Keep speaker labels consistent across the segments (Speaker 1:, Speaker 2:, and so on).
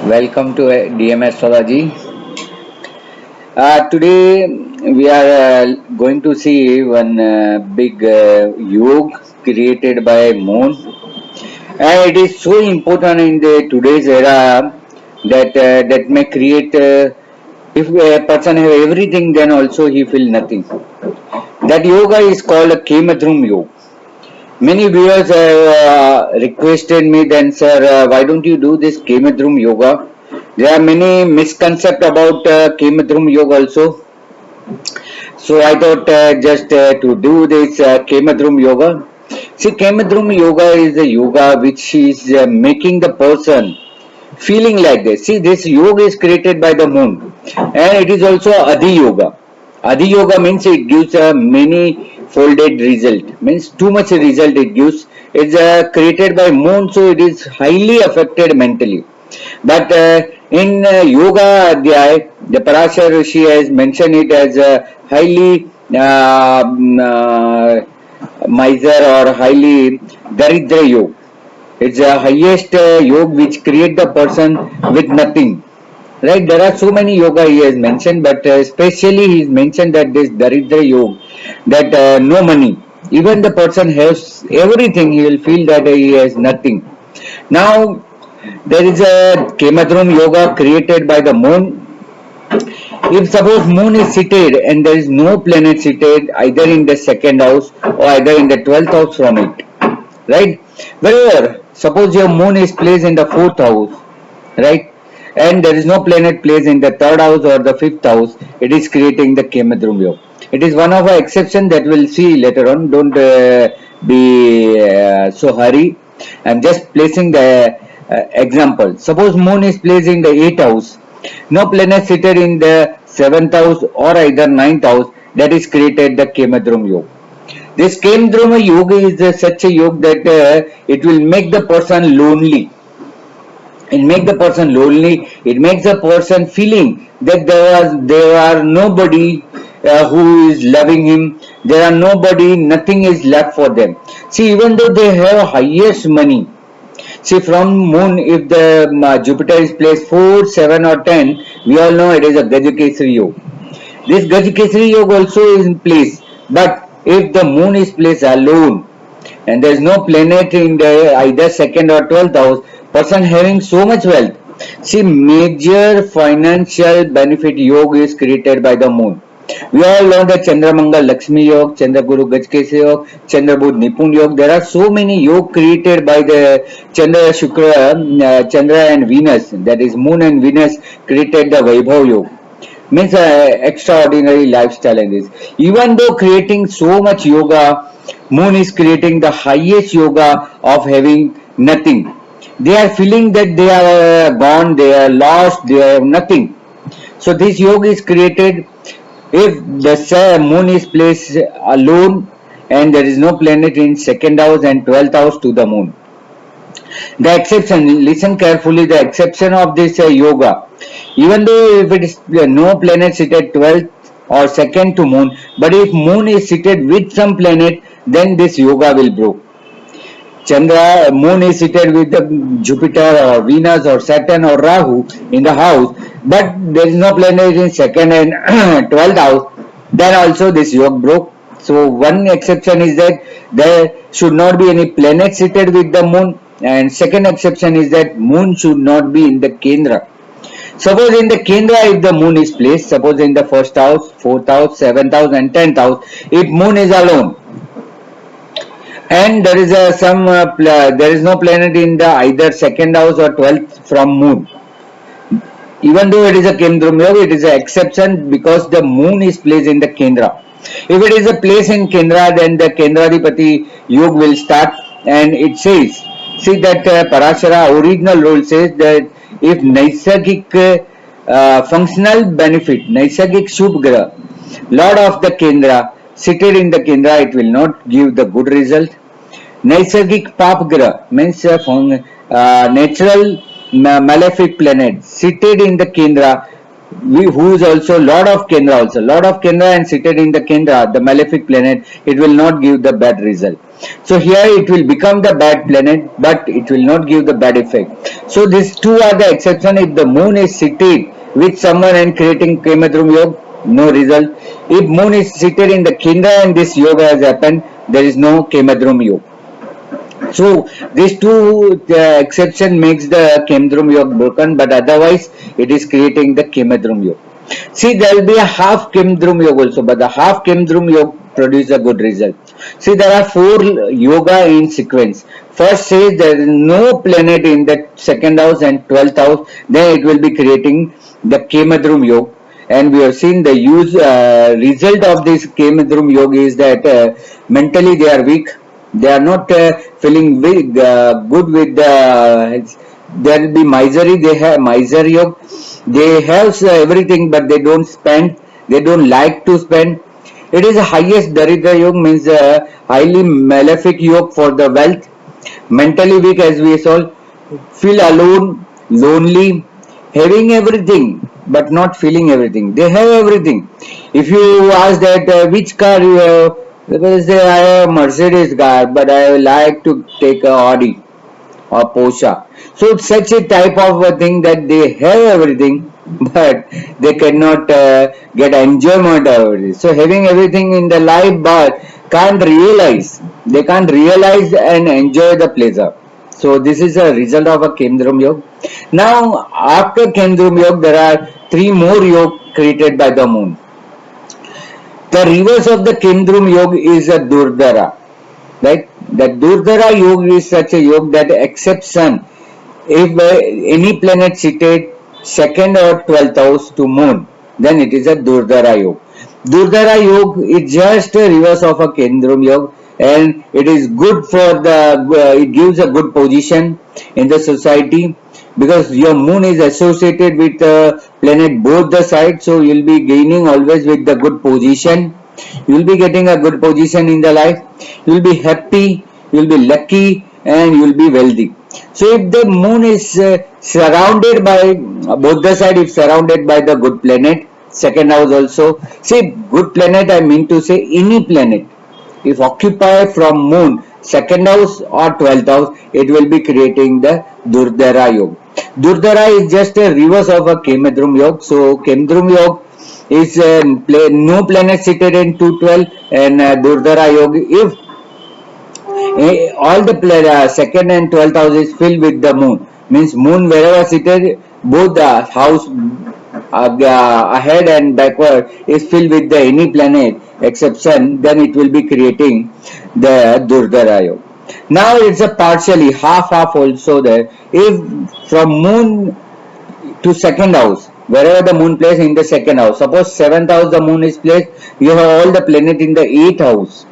Speaker 1: Welcome to DM Astrology. Today we are going to see one big yoga created by moon, and it is so important in the today's era that may create. If a person have everything, then also he feel nothing. That yoga is called a KEMDRUM yoga. Many viewers have requested me then, sir, why don't you do this KEMDRUM yoga? There are many misconceptions about KEMDRUM yoga also. So I thought just to do this KEMDRUM yoga. See, KEMDRUM yoga is a yoga which is making the person feeling like this. See, this yoga is created by the moon, and it is also Adi yoga. Adi yoga means it gives a many folded result, means too much result it gives. It's created by moon, so it is highly affected mentally. But in yoga Adhyay, the Parashar Rishi has mentioned it as a highly miser or highly daridra yoga. It's the highest yoga which create the person with nothing. Right? There are so many yoga he has mentioned, but especially he mentioned that this Daridra yoga, that no money. Even the person has everything, he will feel that he has nothing. Now, there is a Kemadrum yoga created by the moon. If suppose moon is seated and there is no planet seated either in the second house or either in the 12th house from it, right? Wherever, suppose your moon is placed in the 4th house, right? And there is no planet placed in the 3rd house or the 5th house, it is creating the Kemadrum yoga. It is one of the exceptions that we'll see later on. Don't be so hurry. I'm just placing the example. Suppose moon is placed in the 8th house, no planet seated in the 7th house or either 9th house, that is created the Kemadrum yoga. This Kemdruma yoga is such a yoga that it will make the person lonely. It makes the person lonely. It makes the person feeling that there are nobody who is loving him. There are nobody. Nothing is left for them. See, even though they have highest money. See, from moon, if the Jupiter is placed 4, 7 or 10, we all know it is a Gajakesari yoga. This Gajakesari yoga also is in place. But if the moon is placed alone and there is no planet in the either second or 12th house, person having so much wealth. See, major financial benefit yoga is created by the moon. We all know the Chandramangal Lakshmi Yoga, Chandraguru Gajkesi Yoga, Chandrabudh Nipun Yoga. There are so many yoga created by the Chandra Shukra, Chandra and Venus. That is moon and Venus created the Vaibhav Yoga. Means extraordinary lifestyle in this. Even though creating so much yoga, moon is creating the highest yoga of having nothing. They are feeling that they are gone, they are lost, they have nothing. So this yoga is created if the moon is placed alone and there is no planet in second house and 12th house to the moon. The exception, listen carefully, the exception of this yoga, even though if it is no planet seated 12th or second to moon, but if moon is seated with some planet, then this yoga will break. Chandra, moon is seated with the Jupiter or Venus or Saturn or Rahu in the house, but there is no planet in second and 12th house, then also this yoga broke. So one exception is that there should not be any planet seated with the moon, and second exception is that moon should not be in the Kendra. Suppose in the Kendra, if the moon is placed, suppose in the first house, 4th house, 7th house and 10th house, if moon is alone, and there is there is no planet in the either second house or 12th from moon. Even though it is a Kendrum yoga, it is an exception because the moon is placed in the Kendra. If it is a place in Kendra, then the Kendradipati yoga will start, and it says, see that Parashara original rule says that if Naisagik functional benefit, Naisagik Shubh Lord of the Kendra, seated in the Kendra, it will not give the good result. Naisagik Pap means natural malefic planet seated in the Kendra who is also Lord of Kendra, also Lord of Kendra and seated in the Kendra, the malefic planet, it will not give the bad result. So here it will become the bad planet, but it will not give the bad effect. So these two are the exception. If the moon is seated with someone and creating KEMDRUM yoga, no result. If moon is seated in the Kendra and this yoga has happened, there is no KEMDRUM yoga. So these two exception makes the KEMDRUM yoga broken, but otherwise it is creating the KEMDRUM yoga. See, there will be a half KEMDRUM yoga also, but the half KEMDRUM yoga produce a good result. See, there are 4 yoga in sequence. First says there is no planet in the second house and 12th house, then it will be creating the KEMDRUM yoga. And we have seen the result of this KEMDRUM yoga is that mentally they are weak, they are not feeling good with the there will be misery, they have miser yoga, they have everything but they don't spend, they don't like to spend. It is the highest daridra yoga, means highly malefic yoga for the wealth. Mentally weak, as we saw, feel alone, lonely, having everything but not feeling everything. They have everything. If you ask that which car you have, they will say I have a Mercedes car, but I like to take a Audi or Porsche. So it's such a type of a thing that they have everything, but they cannot get enjoyment out of it. So having everything in the life, but can't realize, they can't realize and enjoy the pleasure. So this is a result of a KEMDRUM yoga. Now after KEMDRUM yoga, there are 3 more yoga created by the moon. The reverse of the KEMDRUM yoga is a Durdara. Right? The Durdara yoga is such a yoga that accepts sun. If any planet seated second or 12th house to moon, then it is a Durdara yoga. Durdara yoga is just a reverse of a KEMDRUM yoga, and it is good for the, it gives a good position in the society, because your moon is associated with planet both the sides, so you will be gaining always with the good position. You will be getting a good position in the life. You will be happy, you will be lucky, and you will be wealthy. So if the moon is surrounded by both the side, if surrounded by the good planet, second house also. See, good planet, I mean to say any planet. If occupied from moon, second house or 12th house, it will be creating the Durdara yoga. Durdara is just a reverse of a KEMDRUM yoga. So KEMDRUM yoga is no planet seated in 212, and Durdara yoga, if all the second and 12th house is filled with the moon, means moon wherever seated, both the house ahead and backward is filled with the any planet except sun, then it will be creating the Durdara yoga. Now it's a partially half also there. If from moon to second house, wherever the moon placed in the second house, suppose 7th house the moon is placed, you have all the planet in the 8th house.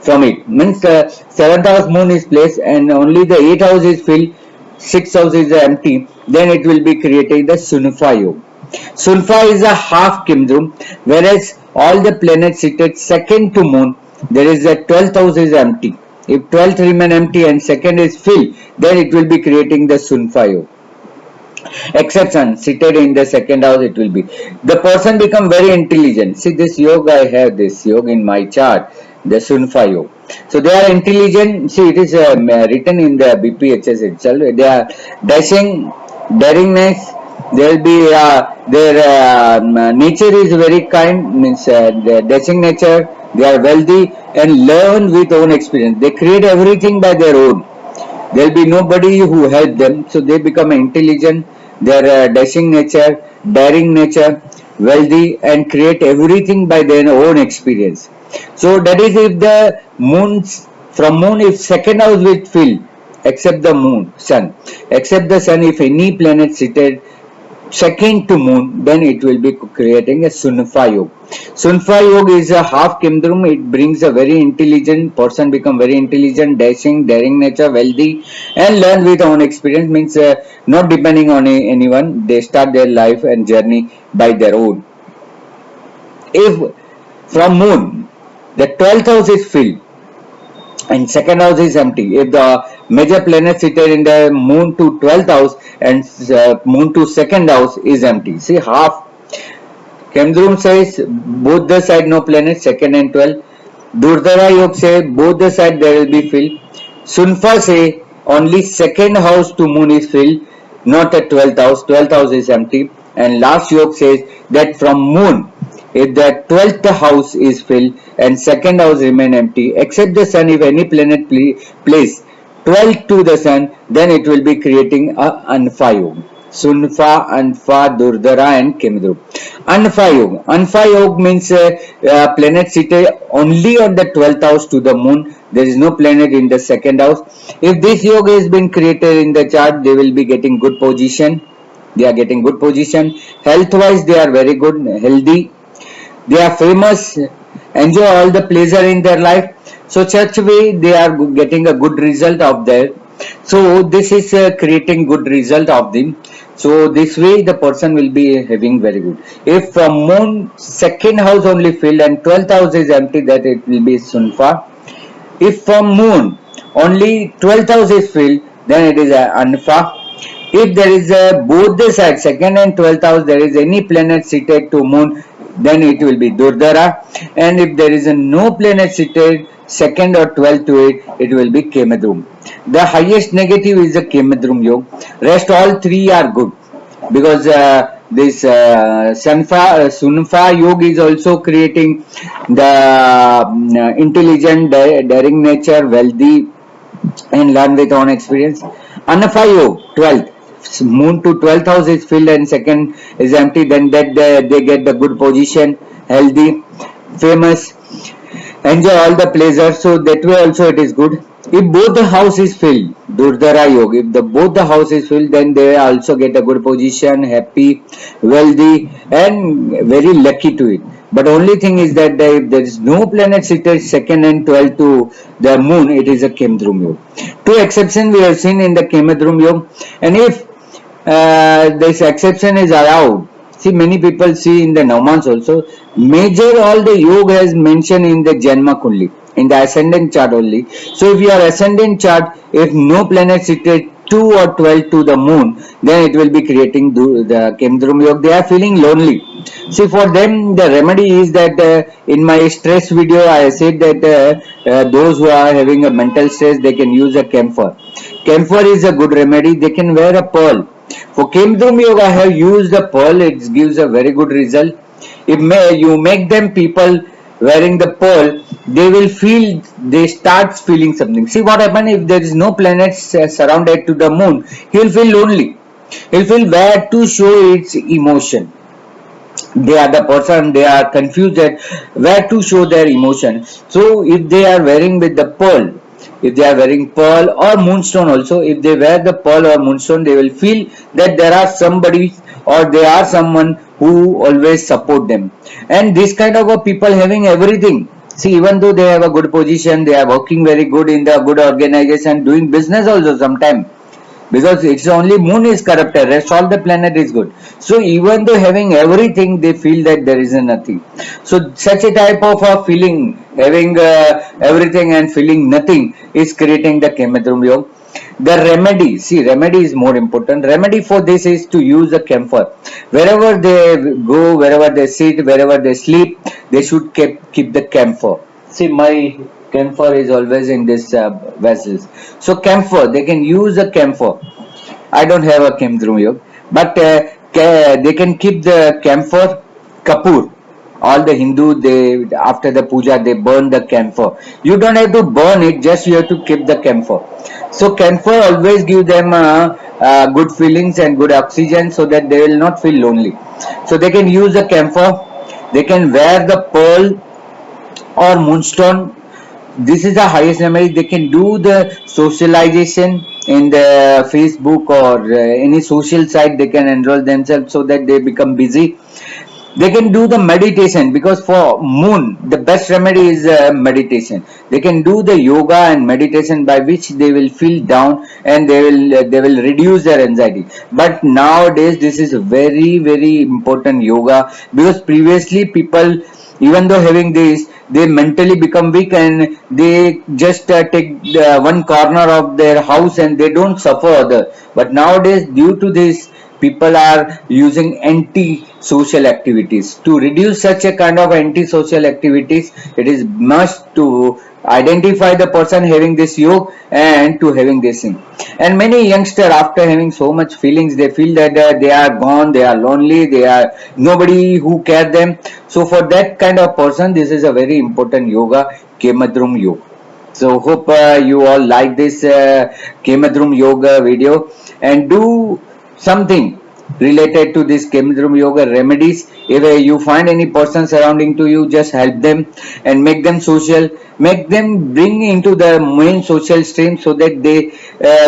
Speaker 1: From it means 7th house moon is placed and only the 8th house is filled, 6th house is empty, then it will be creating the Sunfa yoga. Sunfa is a half KEMDRUM, whereas all the planets seated second to moon, there is a 12th house is empty. If 12th remain empty and second is filled, then it will be creating the Sunfa yoga. Exception, seated in the second house, it will be. The person become very intelligent. See, this yoga, I have this yoga in my chart, the Sunfa yoga. So they are intelligent. See, it is written in the BPHS itself. They are dashing, daringness. There will be their nature is very kind, means the dashing nature. They are wealthy and learn with own experience. They create everything by their own. There will be nobody who help them, so they become intelligent. Their dashing nature, daring nature, wealthy, and create everything by their own experience. So that is if the moons, from moon, if second house will fill, except the moon, sun, except the sun, if any planet seated second to moon, then it will be creating a Sunfa yoga. Sunfa yoga is a half KEMDRUM. It brings a very intelligent person, become very intelligent, dashing, daring nature, wealthy, and learn with own experience, means not depending on anyone. They start their life and journey by their own. If from moon, the 12th house is filled and second house is empty, if the major planet seated in the moon to 12th house and moon to second house is empty, see half KEMDRUM says both the side no planet, second and 12. Durdara Yog say both the side there will be filled. Sunfa say only second house to moon is filled, not a 12th house. 12th house is empty. And last Yog says that from moon, if the 12th house is filled and second house remain empty, except the sun, if any planet place 12 to the sun, then it will be creating a Anfa Yog. Sunfa, Anfa, Durdara and KEMDRUM. Anfa Yog. Anfa Yog means planet seated only on the 12th house to the moon. There is no planet in the second house. If this yoga has been created in the chart, they will be getting good position. They are getting good position. Health wise, they are very good, healthy. They are famous, enjoy all the pleasure in their life. So such way they are getting a good result of that. So this is creating good result of them. So this way the person will be having very good. If from moon second house only filled and 12th house is empty, that it will be Sunfa. If from moon only 12th house is filled, then it is Anfa. If there is both the sides, second and 12th house, there is any planet seated to moon, then it will be Durdara. And if there is no planet seated second or 12th to it, it will be KEMDRUM. The highest negative is the KEMDRUM Yoga. Rest all three are good because this Sunfa Yoga is also creating the intelligent, daring nature, wealthy, and learn with own experience. Anfa Yoga, 12th. Moon to 12th house is filled and second is empty, then that they get the good position, healthy, famous, enjoy all the pleasure. So that way also it is good. If both the house is filled, Durdara Yoga, if both the house is filled, then they also get a good position, happy, wealthy, and very lucky to it. But only thing is that if there is no planet seated second and 12 to the moon, it is a KEMDRUM Yoga. Two exceptions we have seen in the KEMDRUM Yoga, and if this exception is allowed, see many people see in the Navmans also, major all the yoga has mentioned in the Janma Kundli, in the ascendant chart only. So if your ascendant chart, if no planet seated 2 or 12 to the moon, then it will be creating the KEMDRUM Yoga. They are feeling lonely. See, for them the remedy is that in my stress video I said that those who are having a mental stress, they can use a camphor. Camphor is a good remedy. They can wear a pearl. For KEMDRUM Yoga, I have used the pearl. It gives a very good result. If you make them people wearing the pearl, they will feel, they start feeling something. See what happens if there is no planets surrounded to the moon, he will feel lonely. He will feel where to show its emotion. They are the person, they are confused at where to show their emotion. So if they are wearing with the pearl, if they are wearing pearl or moonstone also, if they wear the pearl or moonstone, they will feel that there are somebody or they are someone who always support them. And this kind of people having everything. See, even though they have a good position, they are working very good in the good organization, doing business also sometimes. Because it's only moon is corrupted, rest all the planet is good. So even though having everything, they feel that there is nothing. So such a type of a feeling, having everything and feeling nothing, is creating the KEMDRUM Yoga. The remedy, see, remedy is more important. Remedy for this is to use a camphor. Wherever they go, wherever they sit, wherever they sleep, they should keep the camphor. See, my camphor is always in this vessels. So camphor, they can use a camphor. I don't have a KEMDRUM Yoga, but they can keep the camphor, kapur. All the Hindu, they after the puja they burn the camphor. You don't have to burn it, just you have to keep the camphor. So camphor always give them good feelings and good oxygen, so that they will not feel lonely. So they can use the camphor. They can wear the pearl or moonstone. This is the highest remedy. They can do the socialization in the Facebook or any social site. They can enroll themselves so that they become busy. They can do the meditation, because for moon the best remedy is meditation. They can do the yoga and meditation, by which they will feel down and they will reduce their anxiety. But nowadays this is a very important yoga, because previously people, even though having this, they mentally become weak and they just take one corner of their house and they don't suffer other. But nowadays, due to this people are using anti-social activities. To reduce such a kind of anti-social activities, it is must to identify the person having this yoga and to having this thing. And many youngsters, after having so much feelings, they feel that they are gone, they are lonely, they are nobody who care them. So for that kind of person, this is a very important yoga, KEMDRUM yoga. So hope you all like this KEMDRUM yoga video and do something related to this KEMDRUM yoga remedies. If you find any person surrounding to you, just help them and make them social, make them bring into the main social stream so that they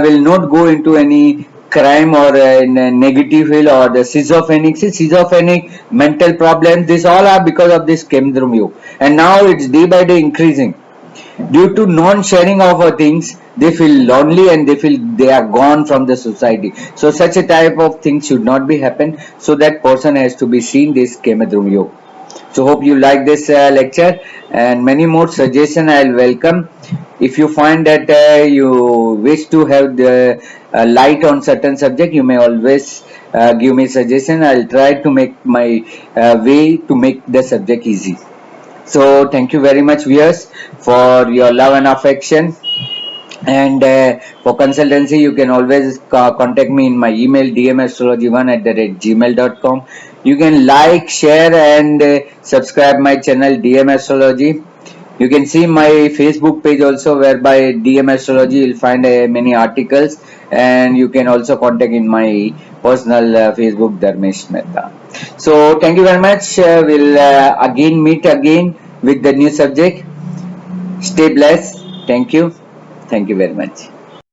Speaker 1: will not go into any crime or in a negative hill or the schizophrenic mental problems. This all are because of this KEMDRUM yoga, and now it's day by day increasing. Due to non-sharing of things, they feel lonely and they feel they are gone from the society. So such a type of thing should not be happen. So that person has to be seen this KEMDRUM yoga. So hope you like this lecture, and many more suggestion I'll welcome. If you find that you wish to have the light on certain subject, you may always give me suggestion. I'll try to make my way to make the subject easy. So thank you very much, viewers, for your love and affection. And for consultancy, you can always contact me in my email dmastrology1@gmail.com. You can like, share, and subscribe my channel DM Astrology. You can see my Facebook page also, whereby DM Astrology you'll find many articles, and you can also contact in my personal Facebook Dharmesh Mehta. So thank you very much. We'll again meet again with the new subject. Stay blessed. Thank you. Thank you very much.